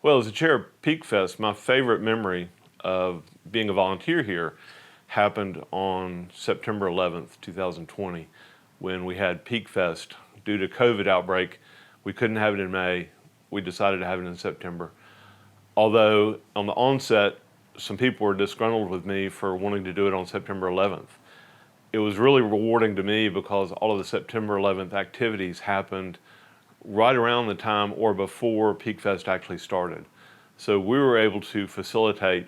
Well, as a chair of Peak Fest, my favorite memory of being a volunteer here happened on September 11th, 2020, when we had Peak Fest. Due to COVID outbreak, we couldn't have it in May. We decided to have it in September. Although on the onset, some people were disgruntled with me for wanting to do it on September 11th. It was really rewarding to me because all of the September 11th activities happened right around the time or before Peak Fest actually started. So we were able to facilitate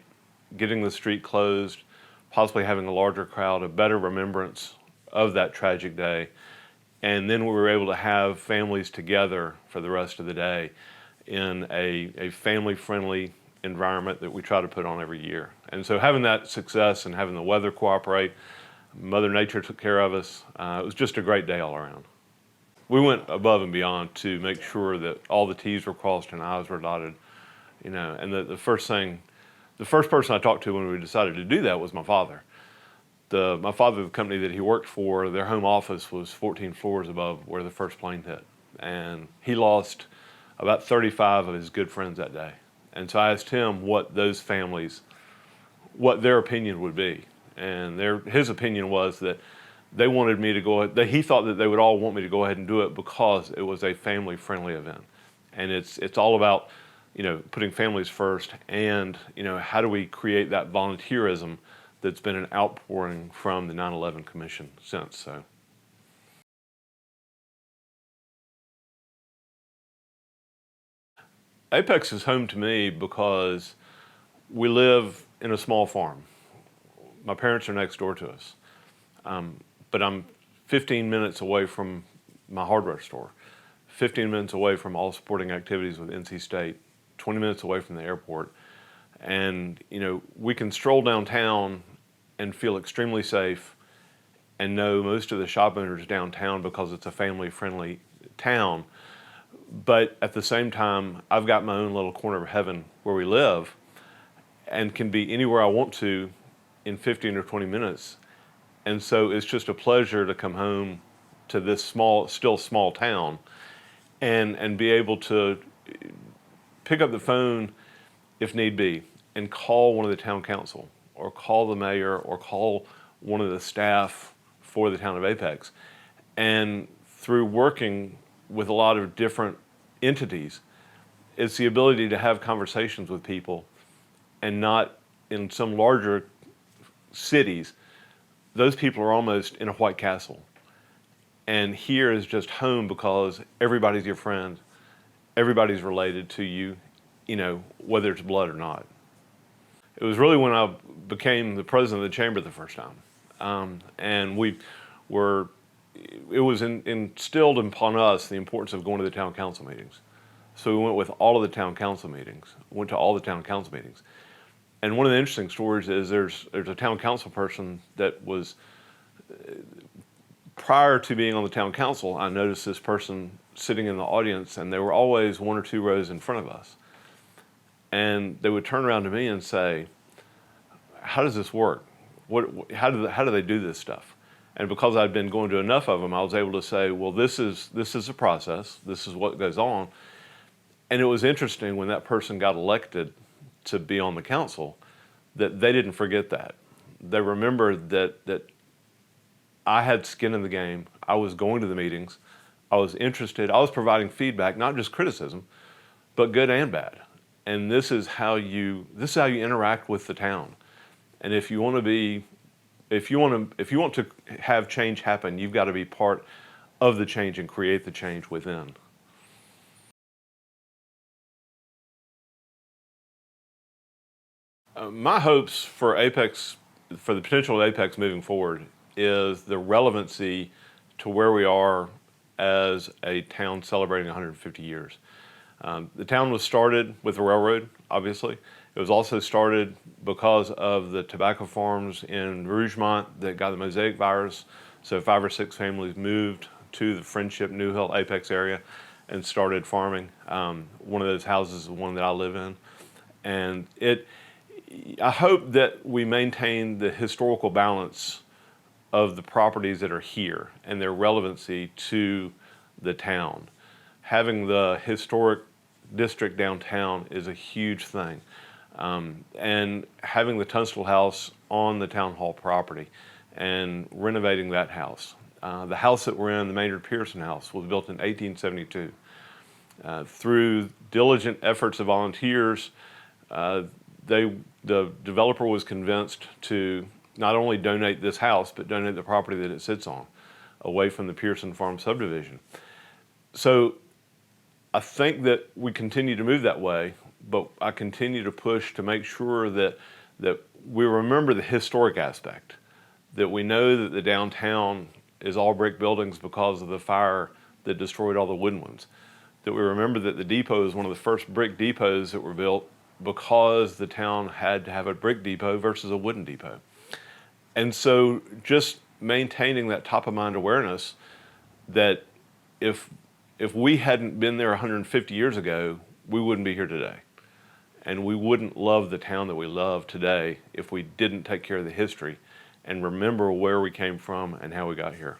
getting the street closed, possibly having a larger crowd, a better remembrance of that tragic day. And then we were able to have families together for the rest of the day in a family-friendly environment that we try to put on every year. And so having that success and having the weather cooperate, Mother Nature took care of us. It was just a great day all around. We went above and beyond to make sure that all the T's were crossed and I's were dotted, and the first person I talked to when we decided to do that was my father. My father, the company that he worked for, their home office was 14 floors above where the first plane hit. And he lost about 35 of his good friends that day. And so I asked him what those families, what their opinion would be. And his opinion was that they wanted me to go ahead, that he thought that they would all want me to go ahead and do it because it was a family-friendly event. And it's all about, putting families first and, how do we create that volunteerism that's been an outpouring from the 9/11 Commission since. So. Apex is home to me because we live in a small farm. My parents are next door to us, but I'm 15 minutes away from my hardware store, 15 minutes away from all sporting activities with NC State, 20 minutes away from the airport. And, we can stroll downtown and feel extremely safe and know most of the shop owners downtown because it's a family-friendly town. But at the same time, I've got my own little corner of heaven where we live and can be anywhere I want to in 15 or 20 minutes. And so it's just a pleasure to come home to this still small town and be able to pick up the phone if need be and call one of the town council or call the mayor or call one of the staff for the town of Apex. And through working with a lot of different entities, it's the ability to have conversations with people, and not in some larger cities, those people are almost in a White Castle. And here is just home because everybody's your friend, everybody's related to you, whether it's blood or not. It was really when I became the president of the chamber the first time. And it was instilled upon us the importance of going to the town council meetings. So we went with all of the town council meetings, went to all the town council meetings. And one of the interesting stories is there's a town council person that was, prior to being on the town council, I noticed this person sitting in the audience, and they were always 1 or 2 rows in front of us. And they would turn around to me and say, how does this work? How do they do this stuff? And because I'd been going to enough of them, I was able to say, well, this is a process. This is what goes on. And it was interesting when that person got elected to be on the council that they didn't forget that. They remembered that I had skin in the game. I was going to the meetings. I was interested. I was providing feedback, not just criticism, but good and bad. And this is how you interact with the town. And if you want to have change happen, you've got to be part of the change and create the change within. My hopes for Apex, for the potential of Apex moving forward, is the relevancy to where we are as a town celebrating 150 years. The town was started with the railroad, obviously. It was also started because of the tobacco farms in Rougemont that got the mosaic virus. So 5 or 6 families moved to the Friendship, New Hill, Apex area and started farming. One of those houses is the one that I live in. And I hope that we maintain the historical balance of the properties that are here and their relevancy to the town. Having the historic district downtown is a huge thing. And having the Tunstall House on the town hall property and renovating that house. The house that we're in, the Maynard Pearson House, was built in 1872. Through diligent efforts of volunteers, the developer was convinced to not only donate this house, but donate the property that it sits on, away from the Pearson Farm subdivision. So I think that we continue to move that way, but I continue to push to make sure that we remember the historic aspect, that we know that the downtown is all brick buildings because of the fire that destroyed all the wooden ones, that we remember that the depot is one of the first brick depots that were built because the town had to have a brick depot versus a wooden depot. And so just maintaining that top of mind awareness that if we hadn't been there 150 years ago, we wouldn't be here today. And we wouldn't love the town that we love today if we didn't take care of the history and remember where we came from and how we got here.